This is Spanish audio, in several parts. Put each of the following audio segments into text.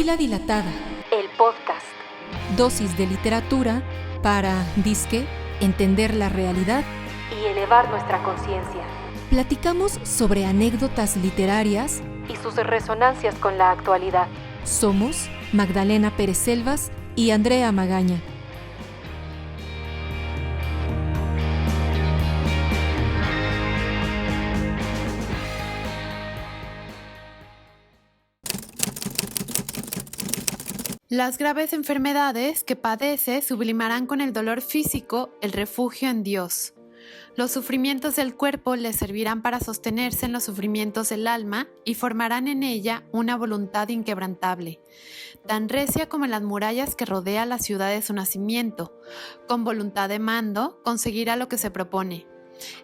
Pupila Dilatada, el podcast. Dosis de literatura para, disque, entender la realidad Y elevar nuestra conciencia. Platicamos sobre anécdotas literarias Y sus resonancias con la actualidad. Somos Magdalena Pérez Selvas y Andrea Magaña. Las graves enfermedades que padece sublimarán con el dolor físico el refugio en Dios. Los sufrimientos del cuerpo le servirán para sostenerse en los sufrimientos del alma y formarán en ella una voluntad inquebrantable, tan recia como en las murallas que rodea la ciudad de su nacimiento. Con voluntad de mando conseguirá lo que se propone.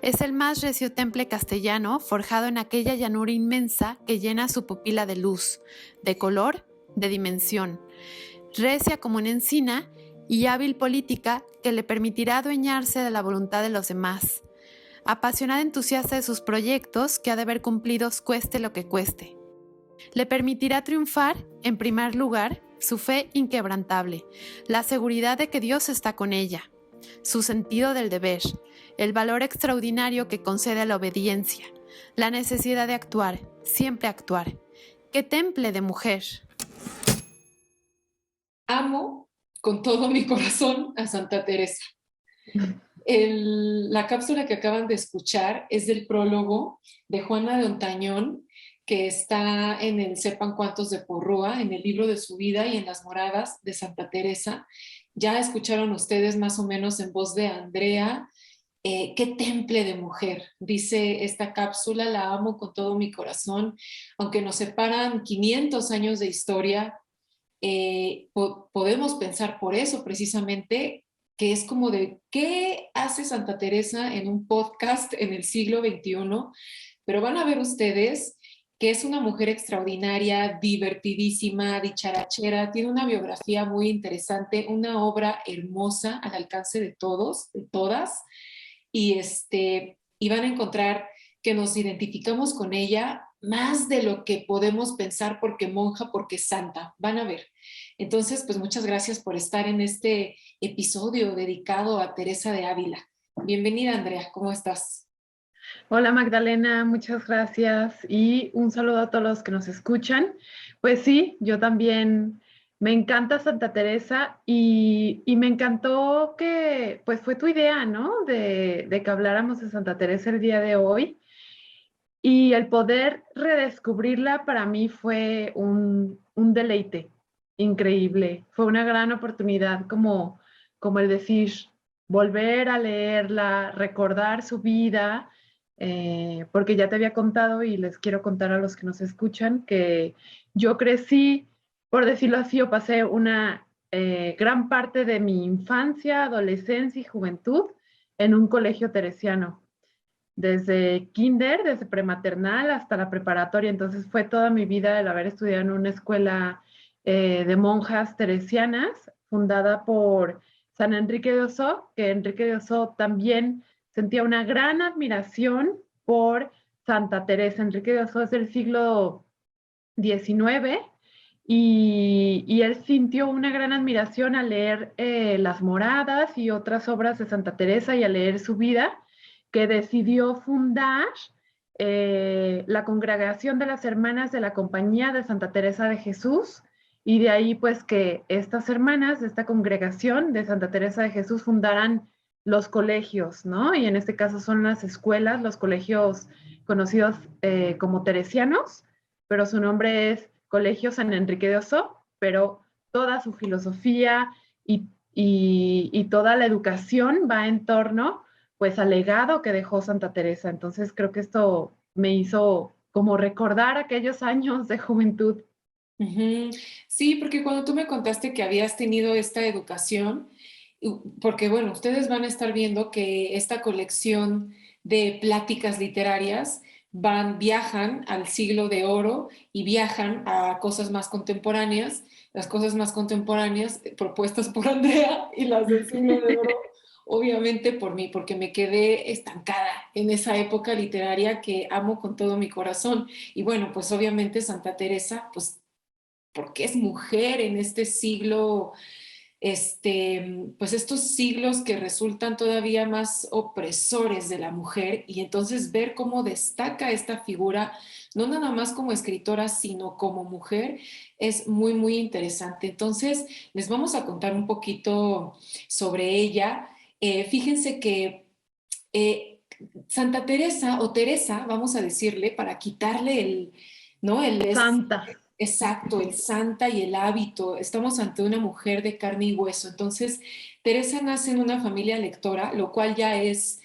Es el más recio temple castellano forjado en aquella llanura inmensa que llena su pupila de luz, de color, de dimensión, recia como una encina y hábil política que le permitirá adueñarse de la voluntad de los demás, apasionada entusiasta de sus proyectos que ha de ver cumplidos cueste lo que cueste. Le permitirá triunfar, en primer lugar, su fe inquebrantable, la seguridad de que Dios está con ella, su sentido del deber, el valor extraordinario que concede a la obediencia, la necesidad de actuar, siempre actuar. ¡Qué temple de mujer! Amo con todo mi corazón a Santa Teresa. La cápsula que acaban de escuchar es del prólogo de Juana de Ontañón, que está en el Sepan Cuantos de Porrúa, en el libro de su vida y en las moradas de Santa Teresa. Ya escucharon ustedes más o menos en voz de Andrea. Qué temple de mujer, dice esta cápsula, la amo con todo mi corazón, aunque nos separan 500 años de historia. Podemos pensar por eso precisamente que es como de qué hace Santa Teresa en un podcast en el siglo XXI, pero van a ver ustedes que es una mujer extraordinaria, divertidísima, dicharachera, tiene una biografía muy interesante, una obra hermosa al alcance de todos, de todas, y van a encontrar que nos identificamos con ella más de lo que podemos pensar porque monja, porque santa. Van a ver. Entonces, pues muchas gracias por estar en este episodio dedicado a Teresa de Ávila. Bienvenida, Andrea. ¿Cómo estás? Hola Magdalena, muchas gracias y un saludo a todos los que nos escuchan. Pues sí, yo también me encanta Santa Teresa y me encantó que pues fue tu idea, ¿no? De que habláramos de Santa Teresa el día de hoy. Y el poder redescubrirla para mí fue un deleite increíble. Fue una gran oportunidad como el decir, volver a leerla, recordar su vida, porque ya te había contado y les quiero contar a los que nos escuchan que yo crecí, por decirlo así, o pasé una gran parte de mi infancia, adolescencia y juventud en un colegio teresiano desde kinder, desde prematernal hasta la preparatoria. Entonces fue toda mi vida el haber estudiado en una escuela de monjas teresianas fundada por San Enrique de Ossó, que Enrique de Ossó también sentía una gran admiración por Santa Teresa. Enrique de Ossó es del siglo XIX y él sintió una gran admiración al leer Las Moradas y otras obras de Santa Teresa y al leer su vida, que decidió fundar la Congregación de las Hermanas de la Compañía de Santa Teresa de Jesús, y de ahí pues que estas hermanas de esta congregación de Santa Teresa de Jesús fundaran los colegios, ¿no? Y en este caso son las escuelas, los colegios conocidos como teresianos, pero su nombre es Colegio San Enrique de Ossó, pero toda su filosofía y toda la educación va en torno pues al legado que dejó Santa Teresa. Entonces creo que esto me hizo como recordar aquellos años de juventud. Uh-huh. Sí, porque cuando tú me contaste que habías tenido esta educación, porque bueno, ustedes van a estar viendo que esta colección de pláticas literarias viajan al siglo de oro y viajan a cosas más contemporáneas, las cosas más contemporáneas propuestas por Andrea y las del siglo de oro, obviamente por mí, porque me quedé estancada en esa época literaria que amo con todo mi corazón. Y bueno, pues obviamente Santa Teresa, pues porque es mujer en este siglo, pues estos siglos que resultan todavía más opresores de la mujer, y entonces ver cómo destaca esta figura, no nada más como escritora, sino como mujer, es muy, muy interesante. Entonces, les vamos a contar un poquito sobre ella. Fíjense que Santa Teresa, o Teresa, vamos a decirle, para quitarle el, ¿no? Santa. Exacto, el santa y el hábito. Estamos ante una mujer de carne y hueso. Entonces, Teresa nace en una familia lectora, lo cual ya es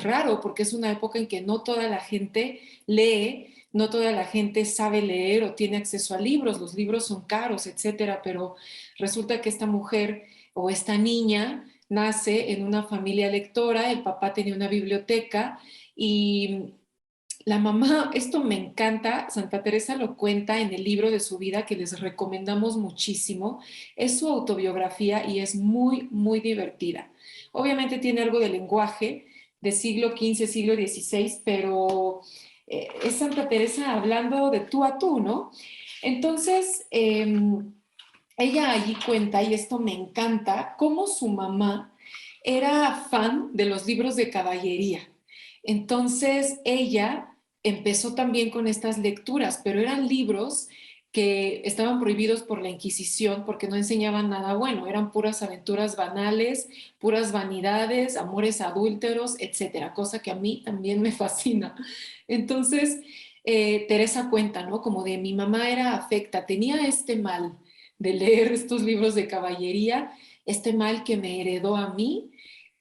raro porque es una época en que no toda la gente lee, no toda la gente sabe leer o tiene acceso a libros. Los libros son caros, etcétera, pero resulta que esta mujer o esta niña nace en una familia lectora, el papá tenía una biblioteca y la mamá, esto me encanta, Santa Teresa lo cuenta en el libro de su vida que les recomendamos muchísimo. Es su autobiografía y es muy, muy divertida. Obviamente tiene algo de lenguaje de siglo XV, siglo XVI, pero es Santa Teresa hablando de tú a tú, ¿no? Entonces, ella allí cuenta, y esto me encanta, cómo su mamá era fan de los libros de caballería. Entonces, ella empezó también con estas lecturas, pero eran libros que estaban prohibidos por la Inquisición porque no enseñaban nada bueno, eran puras aventuras banales, puras vanidades, amores adúlteros, etcétera, cosa que a mí también me fascina. Entonces, Teresa cuenta, ¿no? Como de mi mamá era afecta, tenía este mal de leer estos libros de caballería, este mal que me heredó a mí,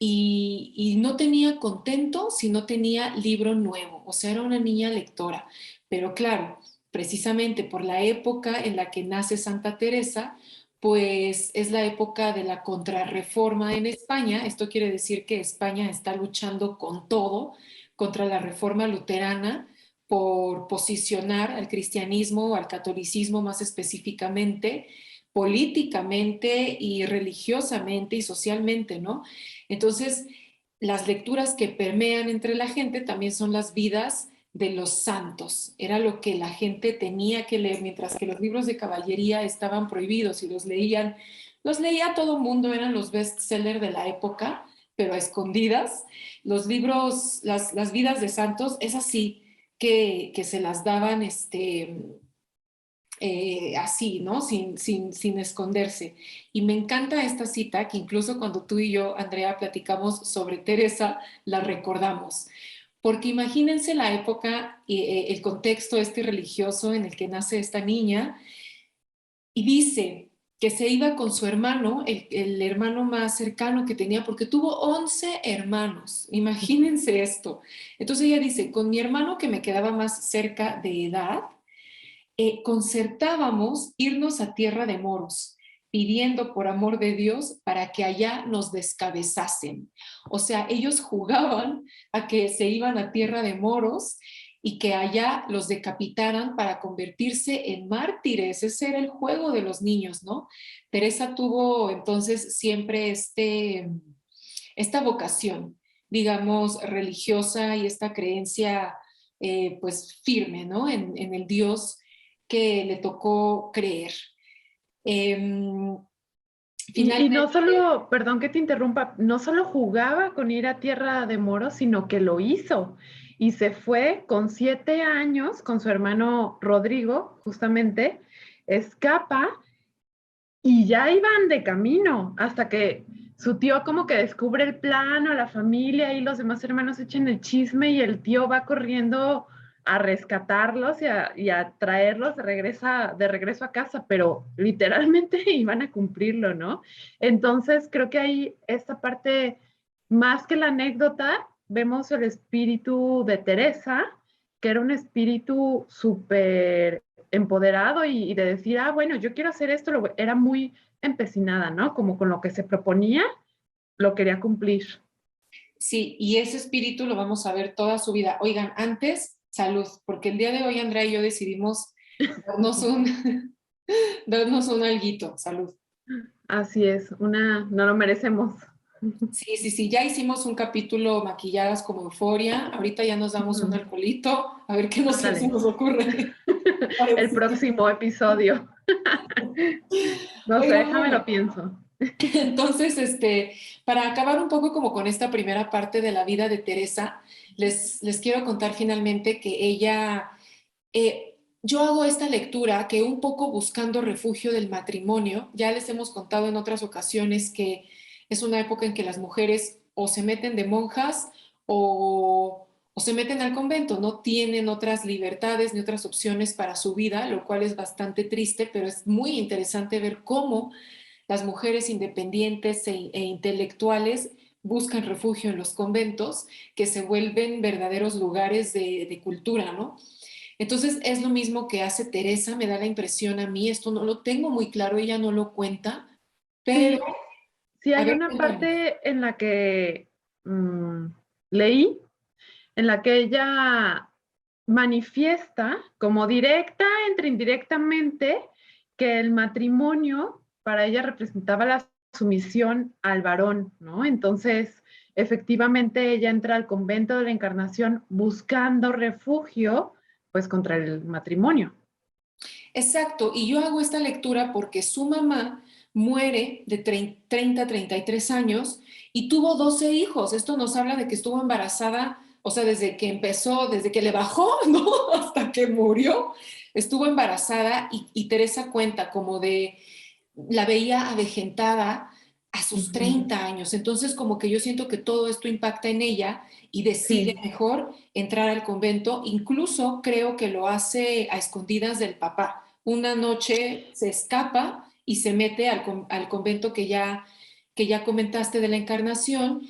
y no tenía contento si no tenía libro nuevo, o sea, era una niña lectora. Pero claro, precisamente por la época en la que nace Santa Teresa, pues es la época de la contrarreforma en España. Esto quiere decir que España está luchando con todo contra la reforma luterana por posicionar al cristianismo o al catolicismo más específicamente, políticamente y religiosamente y socialmente, ¿no? Entonces, las lecturas que permean entre la gente también son las vidas de los santos. Era lo que la gente tenía que leer, mientras que los libros de caballería estaban prohibidos y los leía todo el mundo, eran los bestsellers de la época, pero a escondidas. Los libros, las vidas de santos, es así que se las daban así, ¿no? Sin esconderse. Y me encanta esta cita que incluso cuando tú y yo, Andrea, platicamos sobre Teresa, la recordamos. Porque imagínense la época y el contexto religioso en el que nace esta niña, y dice que se iba con su hermano, el hermano más cercano que tenía, porque tuvo 11 hermanos. Imagínense esto. Entonces ella dice, con mi hermano que me quedaba más cerca de edad, concertábamos irnos a tierra de moros, pidiendo por amor de Dios para que allá nos descabezasen. O sea, ellos jugaban a que se iban a tierra de moros y que allá los decapitaran para convertirse en mártires. Ese era el juego de los niños, ¿no? Teresa tuvo entonces siempre esta vocación, digamos, religiosa, y esta creencia pues firme, ¿no? En el Dios que le tocó creer. Y no solo, perdón que te interrumpa, no solo jugaba con ir a tierra de moros, sino que lo hizo. Y se fue con 7 años con su hermano Rodrigo, justamente, escapa y ya iban de camino hasta que su tío como que descubre el plan a la familia y los demás hermanos echan el chisme y el tío va corriendo a rescatarlos y a traerlos de regreso a casa, pero literalmente iban a cumplirlo, ¿no? Entonces creo que ahí esta parte, más que la anécdota, vemos el espíritu de Teresa, que era un espíritu súper empoderado y de decir, ah, bueno, yo quiero hacer esto, era muy empecinada, ¿no? Como con lo que se proponía, lo quería cumplir. Sí, y ese espíritu lo vamos a ver toda su vida. Oigan, antes, salud, porque el día de hoy Andrea y yo decidimos darnos un alguito. Salud. Así es, no lo merecemos. Sí, sí, sí, ya hicimos un capítulo maquilladas como Euforia, ahorita ya nos damos un alcoholito, a ver qué se nos ocurre. el próximo episodio. No sé, Oigan, déjame bueno, lo pienso. entonces, para acabar un poco como con esta primera parte de la vida de Teresa, les quiero contar finalmente que ella, yo hago esta lectura que un poco buscando refugio del matrimonio, ya les hemos contado en otras ocasiones que es una época en que las mujeres o se meten de monjas o se meten al convento, no tienen otras libertades ni otras opciones para su vida, lo cual es bastante triste, pero es muy interesante ver cómo las mujeres independientes e intelectuales buscan refugio en los conventos, que se vuelven verdaderos lugares de cultura, ¿no? Entonces es lo mismo que hace Teresa, me da la impresión a mí, esto no lo tengo muy claro, ella no lo cuenta, pero Sí, sí a hay ver, una cuéntanos. parte en la que leí, en la que ella manifiesta como directa, entre indirectamente, que el matrimonio para ella representaba la sumisión al varón, ¿no? Entonces, efectivamente, ella entra al convento de la Encarnación buscando refugio, pues, contra el matrimonio. Exacto, y yo hago esta lectura porque su mamá muere de 33 años y tuvo 12 hijos. Esto nos habla de que estuvo embarazada, o sea, desde que empezó, desde que le bajó, ¿no? Hasta que murió, estuvo embarazada y Teresa cuenta como de, la veía avejentada a sus Ujú. 30 años. Entonces, como que yo siento que todo esto impacta en ella y decide Sí, mejor entrar al convento. Incluso creo que lo hace a escondidas del papá. Una noche se escapa y se mete al convento que ya comentaste de la Encarnación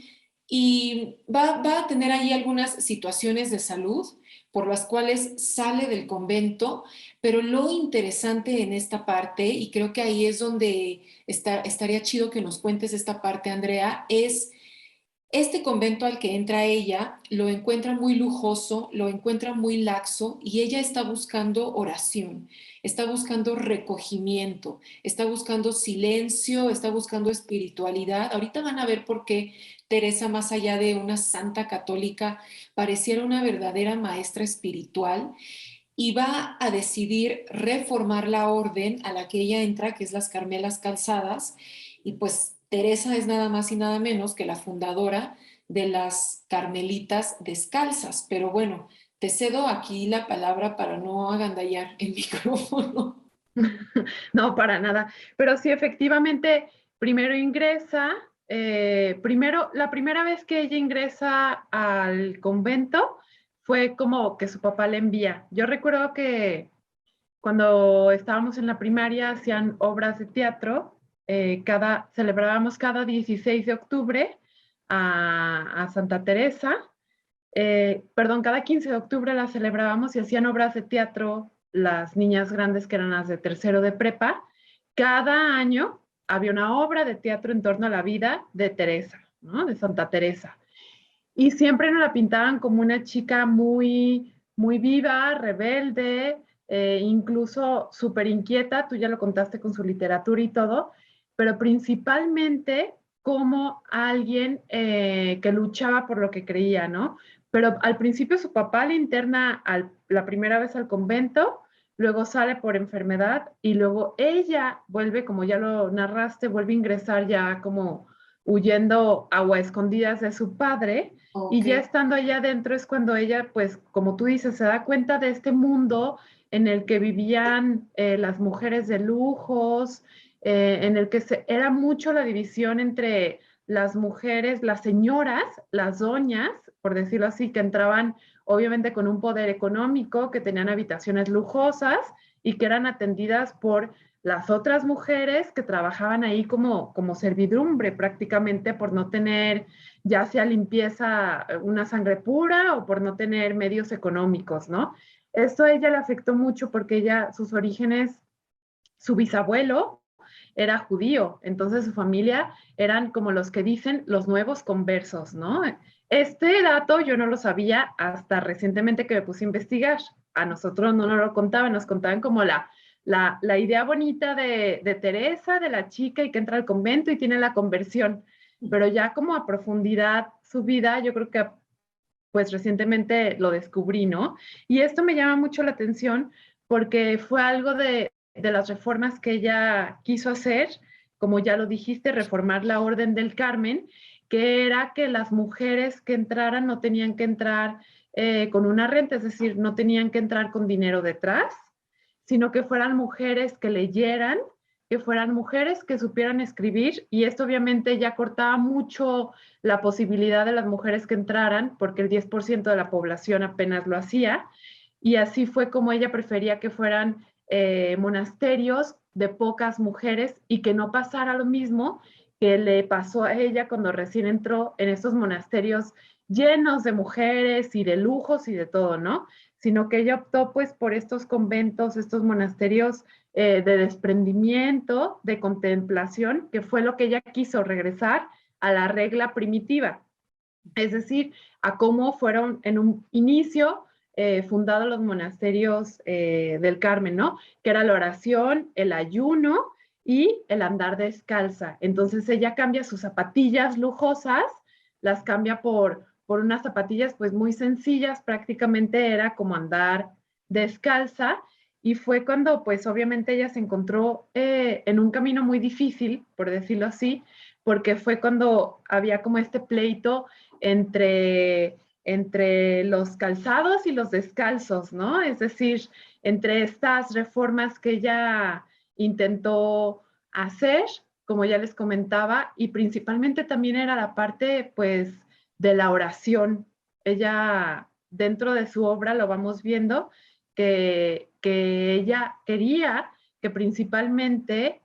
y va a tener ahí algunas situaciones de salud por las cuales sale del convento, pero lo interesante en esta parte, y creo que ahí es donde estaría chido que nos cuentes esta parte, Andrea, es este convento al que entra ella, lo encuentra muy lujoso, lo encuentra muy laxo y ella está buscando oración, está buscando recogimiento, está buscando silencio, está buscando espiritualidad. Ahorita van a ver por qué Teresa, más allá de una santa católica, pareciera una verdadera maestra espiritual y va a decidir reformar la orden a la que ella entra, que es las Carmelas Calzadas, y pues Teresa es nada más y nada menos que la fundadora de las Carmelitas Descalzas. Pero bueno, te cedo aquí la palabra para no agandallar el micrófono. no, para nada. Pero sí, efectivamente, primero ingresa, primero, la primera vez que ella ingresa al convento fue como que su papá le envía. Yo recuerdo que cuando estábamos en la primaria hacían obras de teatro, celebrábamos cada 16 de octubre a Santa Teresa, perdón, cada 15 de octubre la celebrábamos y hacían obras de teatro las niñas grandes que eran las de tercero de prepa. Cada año había una obra de teatro en torno a la vida de Teresa, ¿no? De Santa Teresa. Y siempre nos la pintaban como una chica muy, muy viva, rebelde, incluso súper inquieta, tú ya lo contaste con su literatura y todo, pero principalmente como alguien que luchaba por lo que creía, ¿no? Pero al principio su papá le interna la primera vez al convento, luego sale por enfermedad y luego ella vuelve, como ya lo narraste, vuelve a ingresar ya como huyendo a escondidas de su padre y Ok. ya estando allá adentro es cuando ella, pues, como tú dices, se da cuenta de este mundo en el que vivían las mujeres de lujos, en el que era mucho la división entre las mujeres, las señoras, las doñas, por decirlo así, que entraban obviamente con un poder económico, que tenían habitaciones lujosas y que eran atendidas por las otras mujeres que trabajaban ahí como servidumbre prácticamente por no tener ya sea limpieza, una sangre pura o por no tener medios económicos, ¿no? Esto a ella le afectó mucho porque ella, sus orígenes, su bisabuelo era judío, entonces su familia eran como los que dicen los nuevos conversos, ¿no? Este dato yo no lo sabía hasta recientemente que me puse a investigar. A nosotros no nos lo contaban, nos contaban como la idea bonita de Teresa, de la chica y que entra al convento y tiene la conversión, pero ya como a profundidad su vida, yo creo que pues recientemente lo descubrí, ¿no? Y esto me llama mucho la atención porque fue algo de las reformas que ella quiso hacer, como ya lo dijiste, reformar la Orden del Carmen, que era que las mujeres que entraran no tenían que entrar con una renta, es decir, no tenían que entrar con dinero detrás, sino que fueran mujeres que leyeran, que fueran mujeres que supieran escribir, y esto obviamente ya cortaba mucho la posibilidad de las mujeres que entraran, porque el 10% de la población apenas lo hacía, y así fue como ella prefería que fueran monasterios de pocas mujeres y que no pasara lo mismo que le pasó a ella cuando recién entró en estos monasterios llenos de mujeres y de lujos y de todo, ¿no? Sino que ella optó pues por estos conventos, estos monasterios de desprendimiento, de contemplación, que fue lo que ella quiso, regresar a la regla primitiva, es decir, a cómo fueron en un inicio fundados los monasterios del Carmen, ¿no? Que era la oración, el ayuno y el andar descalza. Entonces ella cambia sus zapatillas lujosas, las cambia por unas zapatillas pues muy sencillas, prácticamente era como andar descalza, y fue cuando pues obviamente ella se encontró en un camino muy difícil, por decirlo así, porque fue cuando había como este pleito entre los calzados y los descalzos, ¿no? Es decir, entre estas reformas que ella intentó hacer, como ya les comentaba, y principalmente también era la parte, pues, de la oración. Ella, dentro de su obra, lo vamos viendo, que ella quería que principalmente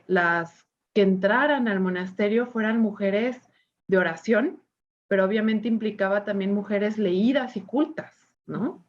las que entraran al monasterio fueran mujeres de oración, pero obviamente implicaba también mujeres leídas y cultas, ¿no?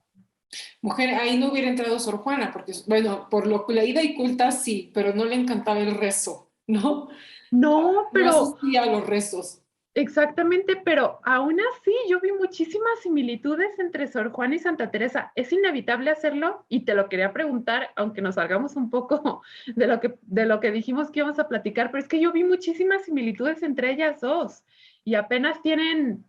Mujer, ahí no hubiera entrado Sor Juana, porque, bueno, por lo leída y culta sí, pero no le encantaba el rezo, ¿no? No, No pero asistía a los rezos. exactamente, pero aún así yo vi muchísimas similitudes entre Sor Juana y Santa Teresa. Es inevitable hacerlo y te lo quería preguntar, aunque nos salgamos un poco de lo que dijimos que íbamos a platicar, pero es que yo vi muchísimas similitudes entre ellas dos y apenas tienen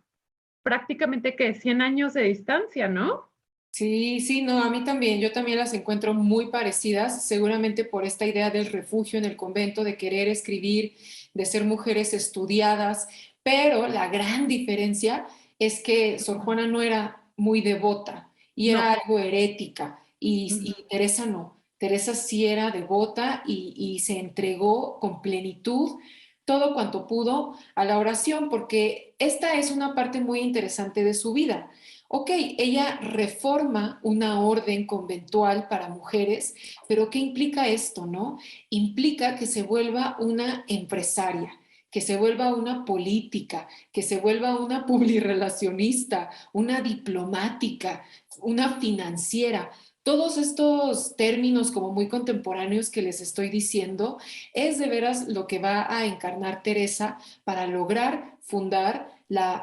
prácticamente que 100 años de distancia, ¿no? Sí, sí, no, a mí también, yo también las encuentro muy parecidas, seguramente por esta idea del refugio en el convento, de querer escribir, de ser mujeres estudiadas, pero la gran diferencia es que Sor Juana no era muy devota y era No. algo herética Ujú. y Teresa no, Teresa sí era devota y se entregó con plenitud todo cuanto pudo a la oración, porque esta es una parte muy interesante de su vida. Ok, ella reforma una orden conventual para mujeres, pero ¿qué implica esto, no? Implica que se vuelva una empresaria, que se vuelva una política, que se vuelva una publirelacionista, una diplomática, una financiera. Todos estos términos como muy contemporáneos que les estoy diciendo es de veras lo que va a encarnar Teresa para lograr fundar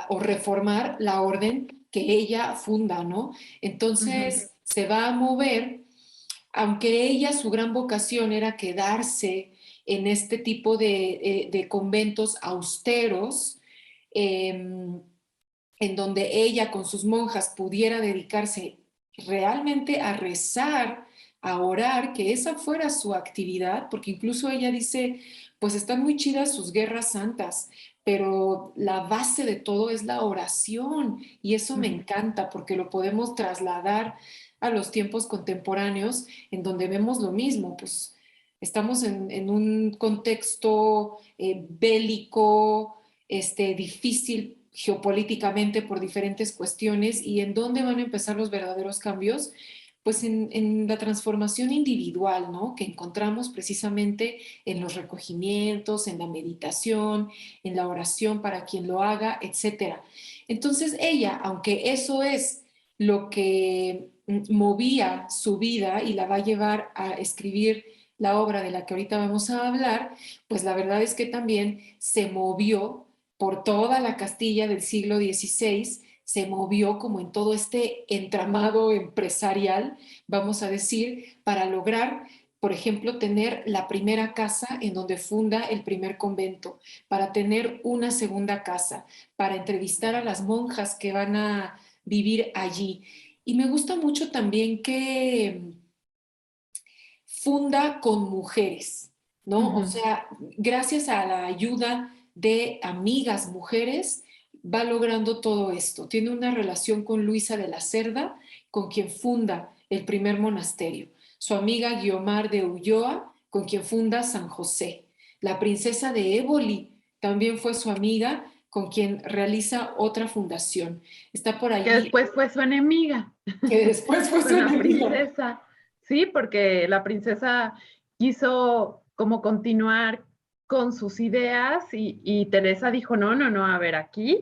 o reformar la orden que ella funda, ¿no? Ujú. Entonces se va a mover, aunque ella su gran vocación era quedarse en este tipo de conventos austeros, en donde ella con sus monjas pudiera dedicarse realmente a rezar, a orar, que esa fuera su actividad, porque incluso ella dice, pues están muy chidas sus guerras santas, pero la base de todo es la oración y eso me Ujú. encanta porque lo podemos trasladar a los tiempos contemporáneos en donde vemos lo mismo, pues estamos en un contexto bélico, difícil geopolíticamente por diferentes cuestiones y en dónde van a empezar los verdaderos cambios, pues en la transformación individual, ¿no? Que encontramos precisamente en los recogimientos, en la meditación, en la oración para quien lo haga, etcétera. Entonces ella, aunque eso es lo que movía su vida y la va a llevar a escribir la obra de la que ahorita vamos a hablar, pues la verdad es que también se movió por toda la Castilla del siglo XVI, se movió como en todo este entramado empresarial, vamos a decir, para lograr, por ejemplo, tener la primera casa en donde funda el primer convento, para tener una segunda casa, para entrevistar a las monjas que van a vivir allí. Y me gusta mucho también que funda con mujeres, ¿no? O Ujú. sea, gracias a la ayuda de amigas mujeres, va logrando todo esto. Tiene una relación con Luisa de la Cerda, con quien funda el primer monasterio. Su amiga Guiomar de Ulloa, con quien funda San José. La princesa de Éboli también fue su amiga, con quien realiza otra fundación. Está por Que allí, después fue su enemiga. que después fue su Con la enemiga. princesa. Sí, porque la princesa quiso como continuar con sus ideas y Teresa dijo, no, no, no, a ver, aquí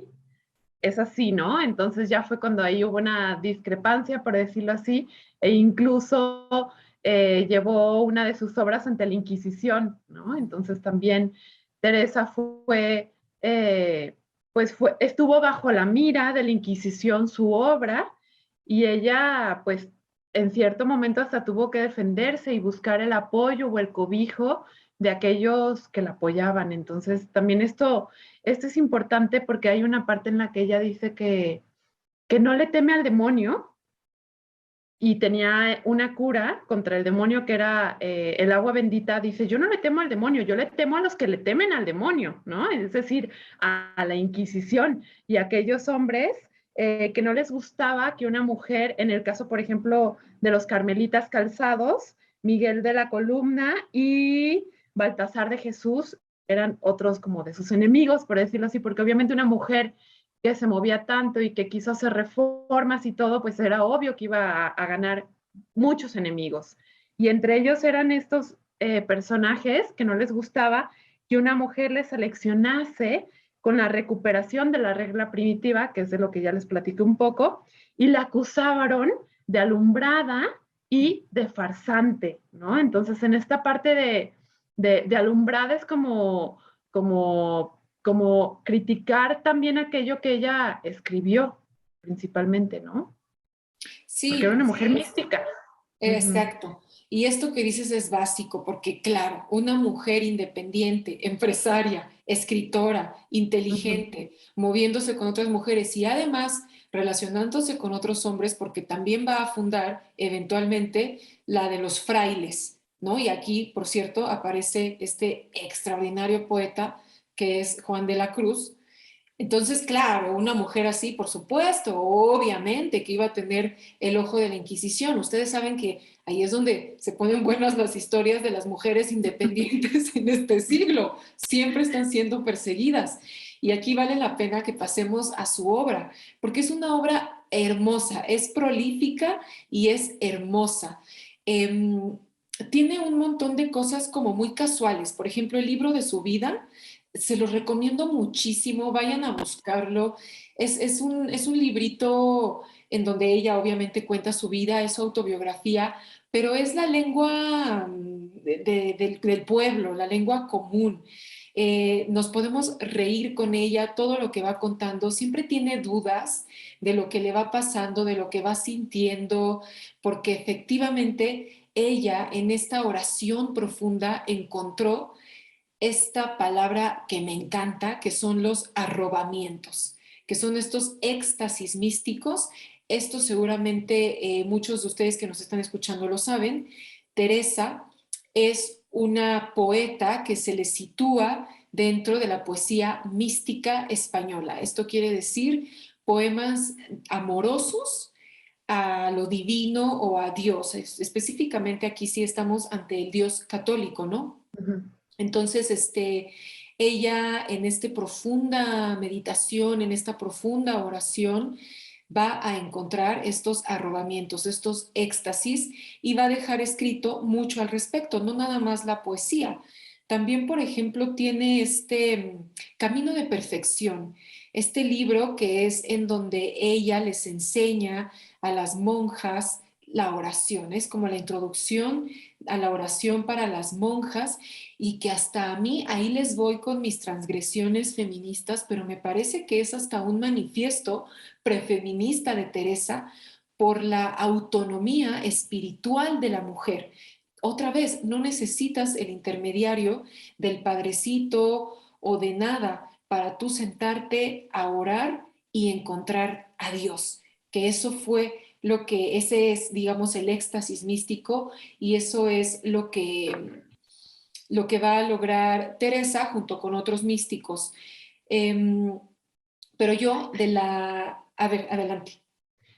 es así, ¿no? Entonces ya fue cuando ahí hubo una discrepancia, por decirlo así, e incluso llevó una de sus obras ante la Inquisición, ¿no? Entonces también Teresa eh, estuvo bajo la mira de la Inquisición su obra y ella, pues, en cierto momento hasta tuvo que defenderse y buscar el apoyo o el cobijo de aquellos que la apoyaban. Entonces, también esto es importante porque hay una parte en la que ella dice que no le teme al demonio y tenía una cura contra el demonio que era el agua bendita. Dice, yo no le temo al demonio, yo le temo a los que le temen al demonio, ¿no? Es decir, a la Inquisición y a aquellos hombres que no les gustaba que una mujer, en el caso, por ejemplo, de los carmelitas calzados, Miguel de la Columna y Baltasar de Jesús, eran otros como de sus enemigos, por decirlo así, porque obviamente una mujer que se movía tanto y que quiso hacer reformas y todo, pues era obvio que iba a ganar muchos enemigos. Y entre ellos eran estos personajes que no les gustaba que una mujer les seleccionase con la recuperación de la regla primitiva, que es de lo que ya les platiqué un poco, y la acusaron de alumbrada y de farsante, ¿no? Entonces, en esta parte de alumbrada es como criticar también aquello que ella escribió, principalmente, ¿no? Porque Sí, era una mujer mística. Ujú, exacto. Y esto que dices es básico, porque claro, una mujer independiente, empresaria, escritora, ujú. inteligente, moviéndose con otras mujeres y además relacionándose con otros hombres, porque también va a fundar eventualmente la de los frailes, ¿no? Y aquí, por cierto, aparece este extraordinario poeta que es Juan de la Cruz. Entonces, claro, una mujer así, por supuesto, obviamente que iba a tener el ojo de la Inquisición. Ustedes saben que ahí es donde se ponen buenas las historias de las mujeres independientes en este siglo. Siempre están siendo perseguidas. Y aquí vale la pena que pasemos a su obra, porque es una obra hermosa, es prolífica y es hermosa. Tiene un montón de cosas como muy casuales. Por ejemplo, el libro de su vida se los recomiendo muchísimo, vayan a buscarlo. Es un librito en donde ella obviamente cuenta su vida, es su autobiografía, pero es la lengua del pueblo, la lengua común. Nos podemos reír con ella, todo lo que va contando, siempre tiene dudas de lo que le va pasando, de lo que va sintiendo, porque efectivamente ella en esta oración profunda encontró esta palabra que me encanta, que son los arrobamientos, que son estos éxtasis místicos. Esto seguramente muchos de ustedes que nos están escuchando lo saben. Teresa es una poeta que se le sitúa dentro de la poesía mística española. Esto quiere decir poemas amorosos a lo divino o a Dios. Específicamente aquí sí estamos ante el Dios católico, ¿no? Ujú. Entonces, ella en esta profunda meditación, en esta profunda oración, va a encontrar estos arrobamientos, estos éxtasis y va a dejar escrito mucho al respecto, no nada más la poesía. También, por ejemplo, tiene este Camino de Perfección, este libro que es en donde ella les enseña a las monjas la oración, es como la introducción a la oración para las monjas y que hasta a mí ahí les voy con mis transgresiones feministas, pero me parece que es hasta un manifiesto prefeminista de Teresa por la autonomía espiritual de la mujer. Otra vez, no necesitas el intermediario del padrecito o de nada para tú sentarte a orar y encontrar a Dios, que eso fue lo que, ese es, digamos, el éxtasis místico y eso es lo que va a lograr Teresa junto con otros místicos. Em, pero yo de la... A ver, adelante.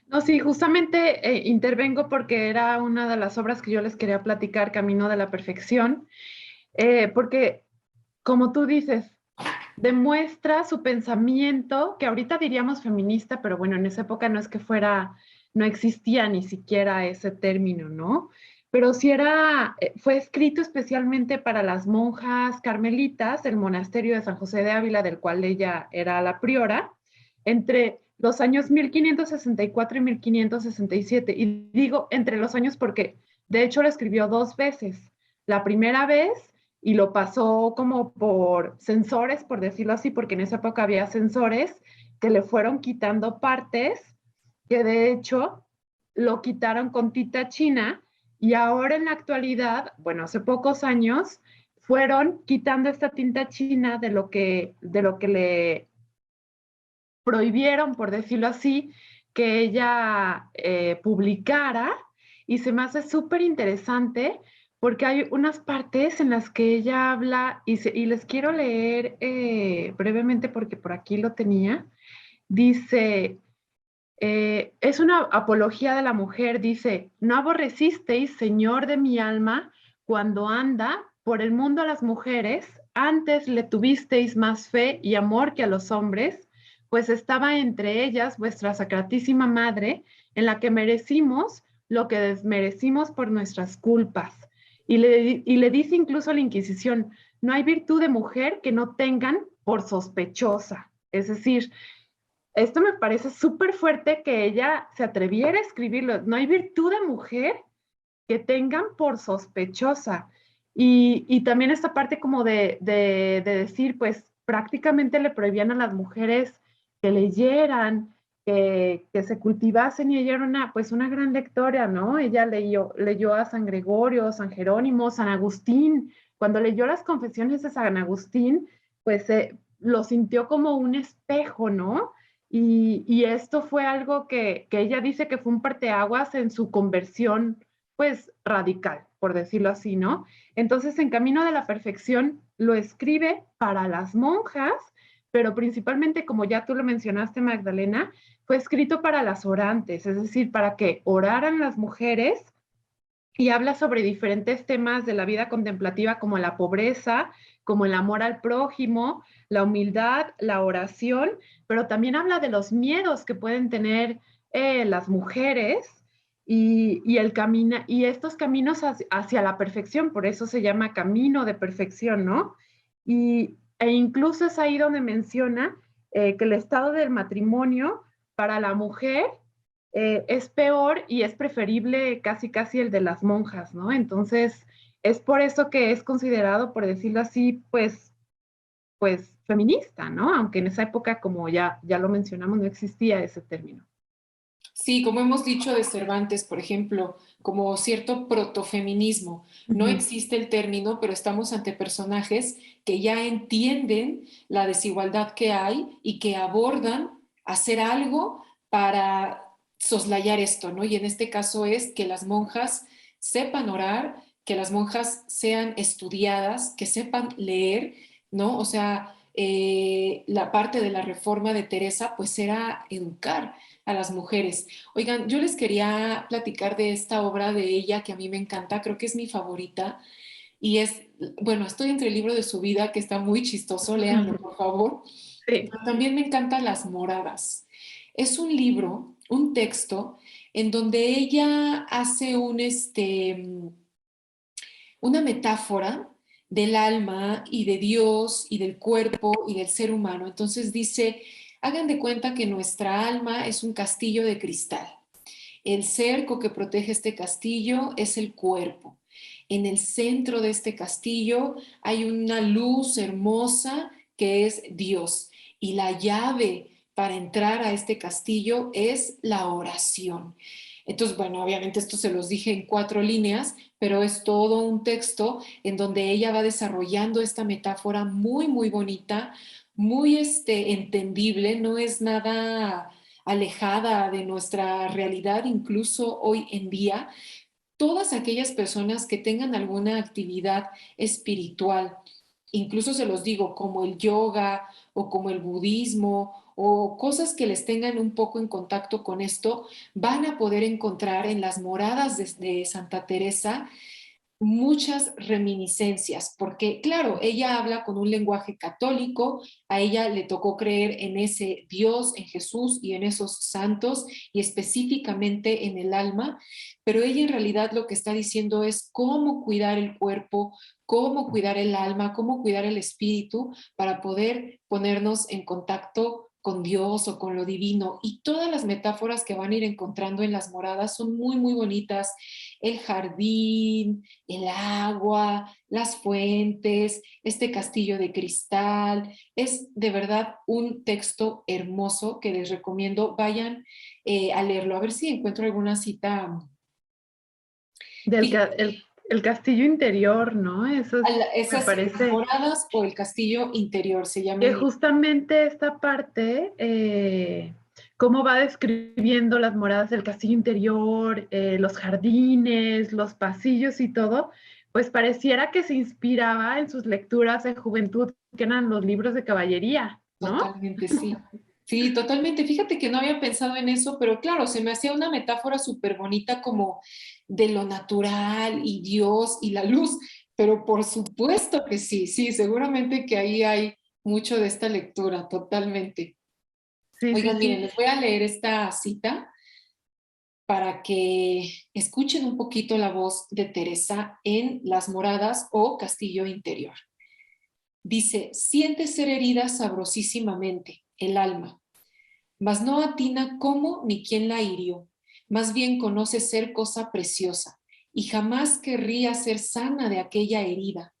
No, sí, justamente intervengo porque era una de las obras que yo les quería platicar, Camino de la Perfección, porque como tú dices, demuestra su pensamiento, que ahorita diríamos feminista, pero bueno, en esa época no es que fuera, no existía ni siquiera ese término, ¿no? Pero sí era, fue escrito especialmente para las monjas carmelitas del monasterio de San José de Ávila, del cual ella era la priora, entre los años 1564 y 1567. Y digo entre los años porque de hecho lo escribió dos veces. La primera vez y lo pasó como por censores, por decirlo así, porque en esa época había censores que le fueron quitando partes, que de hecho lo quitaron con tinta china y ahora en la actualidad, bueno, hace pocos años, fueron quitando esta tinta china de lo que le prohibieron, por decirlo así, que ella publicara y se me hace súper interesante porque hay unas partes en las que ella habla y les quiero leer brevemente porque por aquí lo tenía. Dice, es una apología de la mujer, dice, no aborrecisteis, Señor de mi alma, cuando anda por el mundo a las mujeres, antes le tuvisteis más fe y amor que a los hombres, pues estaba entre ellas vuestra sacratísima madre, en la que merecimos lo que desmerecimos por nuestras culpas. Y le dice incluso a la Inquisición, no hay virtud de mujer que no tengan por sospechosa. Es decir, esto me parece súper fuerte que ella se atreviera a escribirlo. No hay virtud de mujer que tengan por sospechosa. Y también esta parte como de decir, pues prácticamente le prohibían a las mujeres que leyeran, que se cultivasen y ella era una gran lectora, ¿no? Ella leyó a San Gregorio, San Jerónimo, San Agustín. Cuando leyó las confesiones de San Agustín, pues lo sintió como un espejo, ¿no? Y esto fue algo que ella dice que fue un parteaguas en su conversión, pues radical, por decirlo así, ¿no? Entonces, en Camino de la Perfección lo escribe para las monjas, pero principalmente, como ya tú lo mencionaste, Magdalena, fue escrito para las orantes, es decir, para que oraran las mujeres y habla sobre diferentes temas de la vida contemplativa como la pobreza, como el amor al prójimo, la humildad, la oración, pero también habla de los miedos que pueden tener las mujeres y estos caminos hacia la perfección, por eso se llama camino de perfección, ¿no? E incluso es ahí donde menciona que el estado del matrimonio para la mujer es peor y es preferible casi el de las monjas, ¿no? Entonces, es por eso que es considerado, por decirlo así, pues feminista, ¿no? Aunque en esa época, como ya lo mencionamos, no existía ese término. Sí, como hemos dicho de Cervantes, por ejemplo, como cierto protofeminismo. No existe el término, pero estamos ante personajes que ya entienden la desigualdad que hay y que abordan hacer algo para soslayar esto, ¿no? Y en este caso es que las monjas sepan orar, que las monjas sean estudiadas, que sepan leer, ¿no? O sea, la parte de la reforma de Teresa, pues era educar a las mujeres. Oigan, yo les quería platicar de esta obra de ella que a mí me encanta, creo que es mi favorita y es, bueno, estoy entre el libro de su vida que está muy chistoso, léanlo por favor, Sí. pero también me encantan Las Moradas. Es un libro, un texto en donde ella hace una metáfora del alma y de Dios y del cuerpo y del ser humano. Entonces dice, hagan de cuenta que nuestra alma es un castillo de cristal. El cerco que protege este castillo es el cuerpo. En el centro de este castillo hay una luz hermosa que es Dios. Y la llave para entrar a este castillo es la oración. Entonces, bueno, obviamente esto se los dije en 4 líneas, pero es todo un texto en donde ella va desarrollando esta metáfora muy, muy bonita, muy entendible, no es nada alejada de nuestra realidad, incluso hoy en día, todas aquellas personas que tengan alguna actividad espiritual, incluso se los digo, como el yoga o como el budismo o cosas que les tengan un poco en contacto con esto, van a poder encontrar en las moradas de Santa Teresa muchas reminiscencias, porque claro, ella habla con un lenguaje católico, a ella le tocó creer en ese Dios, en Jesús y en esos santos y específicamente en el alma, pero ella en realidad lo que está diciendo es cómo cuidar el cuerpo, cómo cuidar el alma, cómo cuidar el espíritu para poder ponernos en contacto con Dios o con lo divino. Y todas las metáforas que van a ir encontrando en las moradas son muy, muy bonitas. El jardín, el agua, las fuentes, este castillo de cristal. Es de verdad un texto hermoso que les recomiendo. Vayan a leerlo. A ver si encuentro alguna cita. El castillo interior, ¿no? Eso me Esas parece moradas o el castillo interior se llama. que justamente esta parte, cómo va describiendo las moradas del castillo interior, los jardines, los pasillos y todo, pues pareciera que se inspiraba en sus lecturas de juventud, que eran los libros de caballería, ¿no? Totalmente, sí. Sí, totalmente. Fíjate que no había pensado en eso, pero claro, se me hacía una metáfora súper bonita como de lo natural y Dios y la luz, pero por supuesto que sí, sí, seguramente que ahí hay mucho de esta lectura, totalmente. Sí, sí, Oigan, sí. miren, les voy a leer esta cita para que escuchen un poquito la voz de Teresa en Las Moradas o Castillo Interior. Dice, siente ser herida sabrosísimamente el alma, mas no atina cómo ni quién la hirió, más bien conoce ser cosa preciosa, y jamás querría ser sana de aquella herida.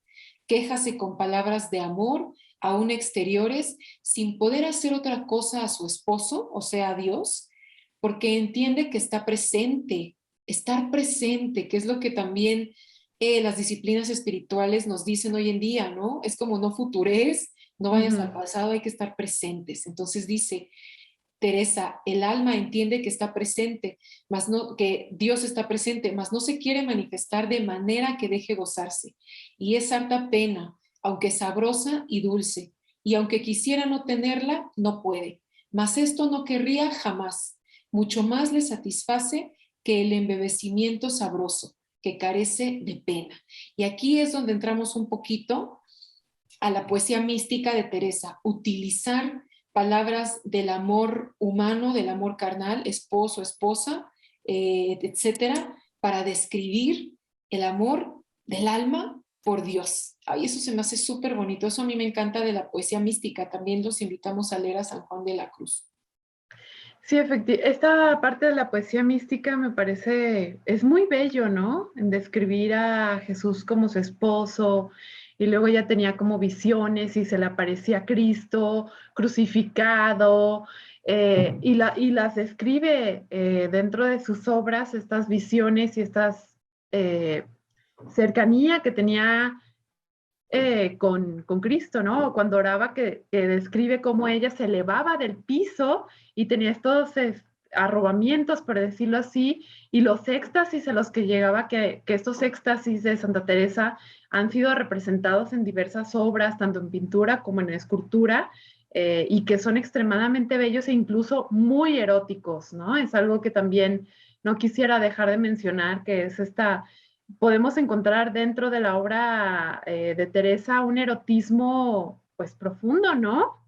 Quéjase con palabras de amor, aún exteriores, sin poder hacer otra cosa a su esposo, o sea, a Dios, porque entiende que está presente, estar presente, que es lo que también las disciplinas espirituales nos dicen hoy en día, ¿no? Es como no futures, no vayas al pasado, hay que estar presentes. Entonces dice, Teresa, el alma entiende que está presente, mas no, que Dios está presente, mas no se quiere manifestar de manera que deje gozarse. Y es harta pena, aunque sabrosa y dulce, y aunque quisiera no tenerla, no puede. Mas esto no querría jamás. Mucho más le satisface que el embebecimiento sabroso, que carece de pena. Y aquí es donde entramos un poquito a la poesía mística de Teresa, utilizar palabras del amor humano, del amor carnal, esposo, esposa, etcétera, para describir el amor del alma por Dios. Ay, eso se me hace súper bonito. Eso a mí me encanta de la poesía mística. También los invitamos a leer a San Juan de la Cruz. Sí, efectivamente. Esta parte de la poesía mística me parece, es muy bello, ¿no? En describir a Jesús como su esposo, y luego ya tenía como visiones y se le aparecía a Cristo crucificado, y las describe dentro de sus obras, estas visiones y estas cercanía que tenía con Cristo, ¿no? Cuando oraba, que describe cómo ella se elevaba del piso y tenía estos arrobamientos, por decirlo así, y los éxtasis a los que llegaba, que estos éxtasis de Santa Teresa han sido representados en diversas obras, tanto en pintura como en escultura, y que son extremadamente bellos e incluso muy eróticos, ¿no? Es algo que también no quisiera dejar de mencionar, que es podemos encontrar dentro de la obra de Teresa un erotismo pues profundo, ¿no?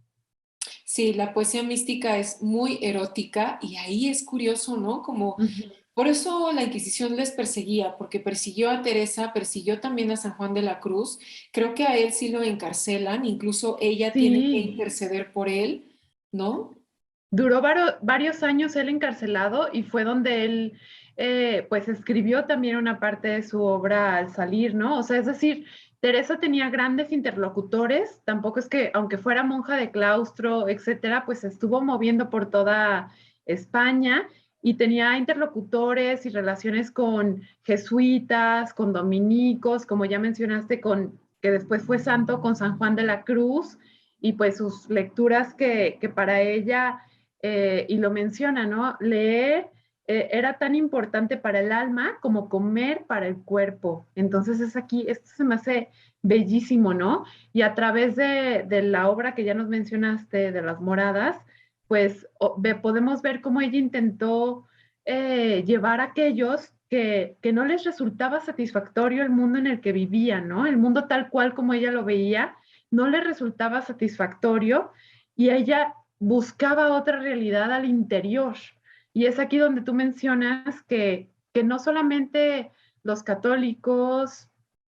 Sí, la poesía mística es muy erótica y ahí es curioso, ¿no? Como por eso la Inquisición les perseguía, porque persiguió a Teresa, persiguió también a San Juan de la Cruz. Creo que a él sí lo encarcelan, incluso ella tiene que Sí, interceder por él, ¿no? duró varios años él encarcelado y fue donde él pues escribió también una parte de su obra al salir, ¿no? O sea, es decir, Teresa tenía grandes interlocutores, tampoco es que, aunque fuera monja de claustro, etcétera, pues estuvo moviendo por toda España y tenía interlocutores y relaciones con jesuitas, con dominicos, como ya mencionaste, que después fue santo, con San Juan de la Cruz, y pues sus lecturas que para ella y lo menciona, ¿no? Leer era tan importante para el alma como comer para el cuerpo. Entonces es aquí, esto se me hace bellísimo, ¿no? Y a través de la obra que ya nos mencionaste, de Las Moradas, pues podemos ver cómo ella intentó llevar a aquellos que no les resultaba satisfactorio el mundo en el que vivían, ¿no? El mundo tal cual como ella lo veía, no les resultaba satisfactorio y ella buscaba otra realidad al interior. Y es aquí donde tú mencionas que no solamente los católicos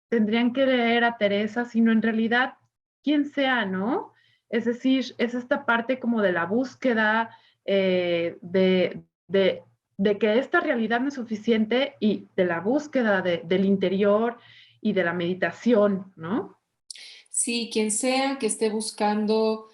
tendrían que leer a Teresa, sino en realidad quien sea, ¿no? Es decir, es esta parte como de la búsqueda de que esta realidad no es suficiente y de la búsqueda del interior y de la meditación, ¿no? Sí, quien sea que esté buscando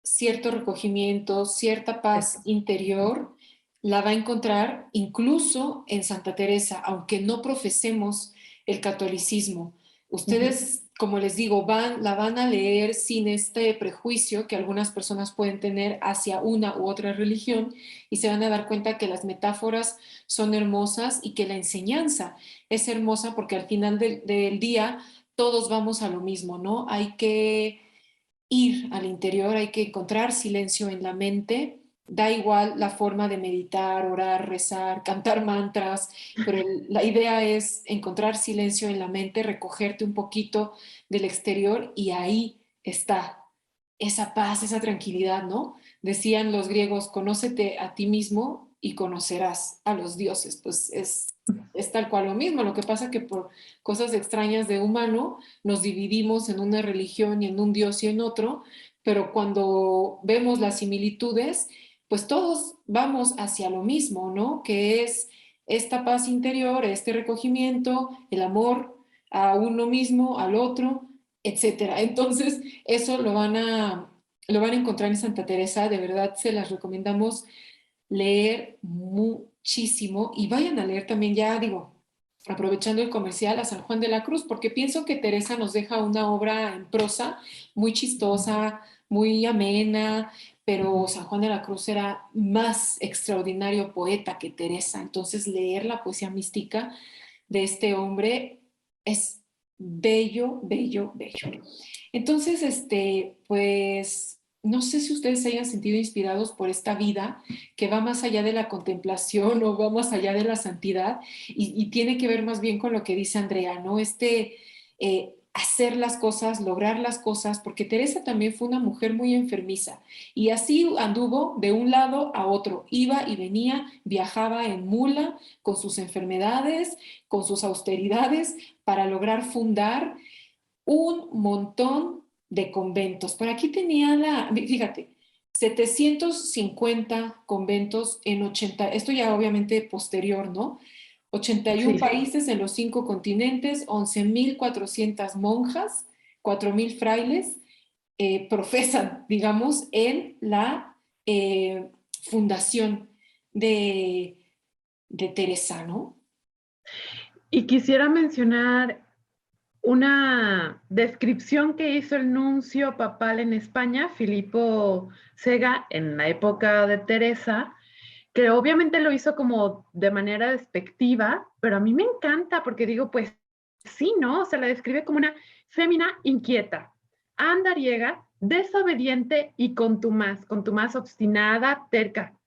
cierto recogimiento, cierta paz interior, la va a encontrar incluso en Santa Teresa, aunque no profesemos el catolicismo. Ustedes, como les digo, la van a leer sin este prejuicio que algunas personas pueden tener hacia una u otra religión y se van a dar cuenta que las metáforas son hermosas y que la enseñanza es hermosa porque al final del día todos vamos a lo mismo, ¿no? Hay que ir al interior, hay que encontrar silencio en la mente. Da igual la forma de meditar, orar, rezar, cantar mantras, pero la idea es encontrar silencio en la mente, recogerte un poquito del exterior y ahí está esa paz, esa tranquilidad, ¿no? Decían los griegos, conócete a ti mismo y conocerás a los dioses. Pues es tal cual lo mismo. Lo que pasa que por cosas extrañas de humano nos dividimos en una religión y en un dios y en otro, pero cuando vemos las similitudes, pues todos vamos hacia lo mismo, ¿no? Que es esta paz interior, este recogimiento, el amor a uno mismo, al otro, etcétera. Entonces, eso lo van a encontrar en Santa Teresa, de verdad se las recomendamos leer muchísimo y vayan a leer también, ya digo, aprovechando el comercial, a San Juan de la Cruz, porque pienso que Teresa nos deja una obra en prosa muy chistosa, muy amena, pero San Juan de la Cruz era más extraordinario poeta que Teresa, entonces leer la poesía mística de este hombre es bello, bello, bello. Entonces, pues, no sé si ustedes se hayan sentido inspirados por esta vida que va más allá de la contemplación o va más allá de la santidad y tiene que ver más bien con lo que dice Andrea, ¿no? Hacer las cosas, lograr las cosas, porque Teresa también fue una mujer muy enfermiza y así anduvo de un lado a otro, iba y venía, viajaba en mula con sus enfermedades, con sus austeridades, para lograr fundar un montón de conventos. Por aquí tenía fíjate, 750 conventos en 80, esto ya obviamente posterior, ¿no? 81 Sí. países en los 5 continentes, 11.400 monjas, 4.000 frailes profesan, digamos, en la fundación de Teresa, ¿no? Y quisiera mencionar una descripción que hizo el nuncio papal en España, Filippo Sega, en la época de Teresa, que obviamente lo hizo como de manera despectiva, pero a mí me encanta porque digo, pues sí, ¿no? Se la describe como una fémina inquieta, andariega, desobediente y contumaz, obstinada, terca.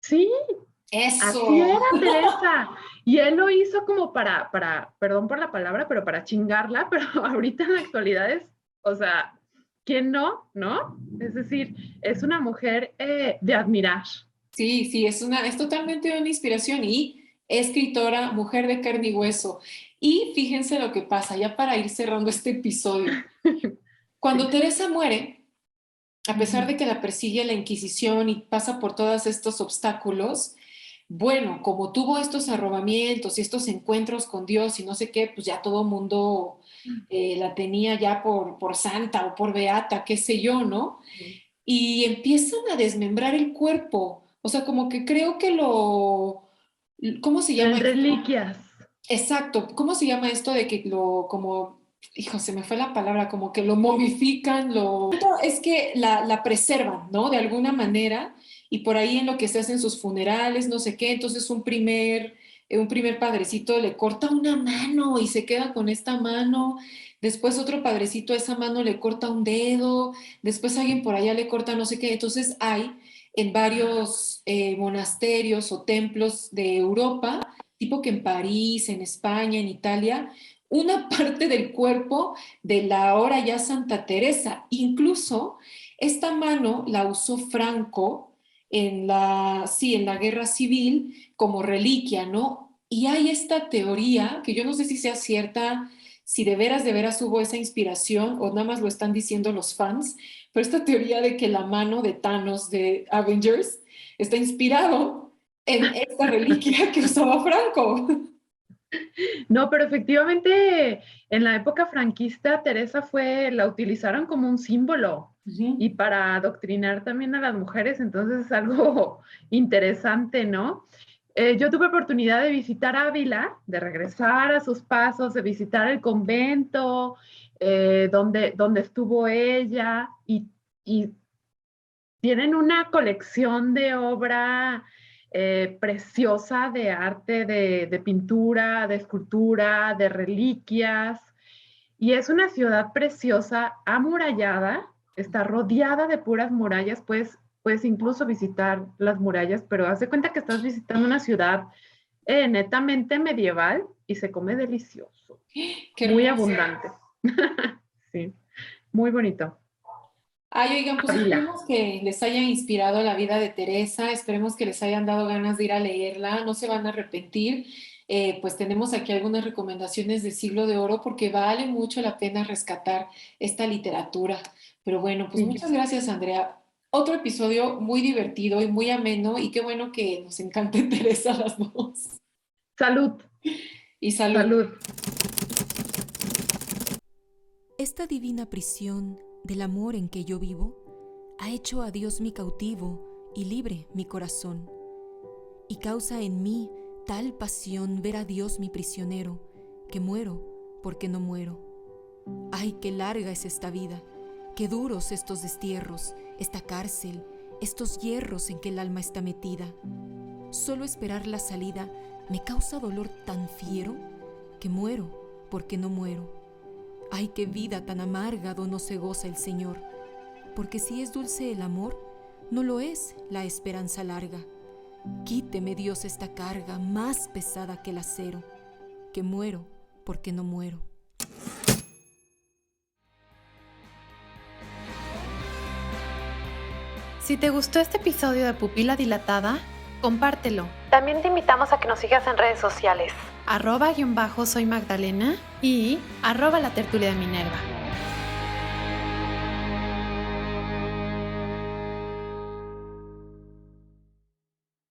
Sí, así Eso. era Teresa. Y él lo hizo como perdón por la palabra, pero para chingarla, pero ahorita en la actualidad es, o sea, ¿quién no? ¿No? Es decir, es una mujer de admirar. Sí, sí, es totalmente una inspiración y escritora, mujer de carne y hueso. Y fíjense lo que pasa, ya para ir cerrando este episodio. Cuando Sí. Teresa muere, a pesar de Ujú. que la persigue la Inquisición y pasa por todos estos obstáculos, bueno, como tuvo estos arrobamientos y estos encuentros con Dios y no sé qué, pues ya todo mundo la tenía ya por santa o por beata, qué sé yo, ¿no? Y empiezan a desmembrar el cuerpo. O sea, como que creo que ¿cómo se llama En esto? reliquias. Exacto, ¿cómo se llama esto de que como hijo, se me fue la palabra, como que lo momifican, es que la preservan, ¿no? De alguna manera, y por ahí en lo que se hacen sus funerales, no sé qué, entonces un primer padrecito le corta una mano y se queda con esta mano, después otro padrecito a esa mano le corta un dedo, después alguien por allá le corta no sé qué, entonces hay en varios monasterios o templos de Europa, tipo que en París, en España, en Italia, una parte del cuerpo de la ahora ya Santa Teresa. Incluso esta mano la usó Franco en la guerra civil como reliquia, ¿no? Y hay esta teoría, que yo no sé si sea cierta, si de veras hubo esa inspiración o nada más lo están diciendo los fans, pero esta teoría de que la mano de Thanos de Avengers está inspirado en esta reliquia que usaba Franco. No, pero efectivamente en la época franquista Teresa la utilizaron como un símbolo y para adoctrinar también a las mujeres, entonces es algo interesante, ¿no? Yo tuve oportunidad de visitar Ávila, de regresar a sus pasos, de visitar el convento donde estuvo ella y tienen una colección de obra preciosa de arte, de pintura, de escultura, de reliquias. Y es una ciudad preciosa, amurallada, está rodeada de puras murallas, puedes incluso visitar las murallas, pero haz de cuenta que estás visitando una ciudad netamente medieval y se come delicioso. Qué muy hermoso. Abundante. Sí, muy bonito. Ay, oigan, pues esperemos que les haya inspirado la vida de Teresa, esperemos que les hayan dado ganas de ir a leerla, no se van a arrepentir. Pues tenemos aquí algunas recomendaciones del Siglo de Oro porque vale mucho la pena rescatar esta literatura. Pero bueno, pues muchas gracias, Andrea. Otro episodio muy divertido y muy ameno y qué bueno que nos encante Teresa a las dos. Salud. Y salud. Salud. Esta divina prisión del amor en que yo vivo ha hecho a Dios mi cautivo y libre mi corazón, y causa en mí tal pasión ver a Dios mi prisionero, que muero porque no muero. Ay, qué larga es esta vida, qué duros estos destierros, esta cárcel, estos hierros en que el alma está metida. Solo esperar la salida me causa dolor tan fiero, que muero porque no muero. Ay, qué vida tan amarga do no se goza el Señor, porque si es dulce el amor, no lo es la esperanza larga. Quíteme, Dios, esta carga más pesada que el acero, que muero porque no muero. Si te gustó este episodio de Pupila Dilatada, compártelo. También te invitamos a que nos sigas en redes sociales. @soy Magdalena y @la tertulia de Minerva.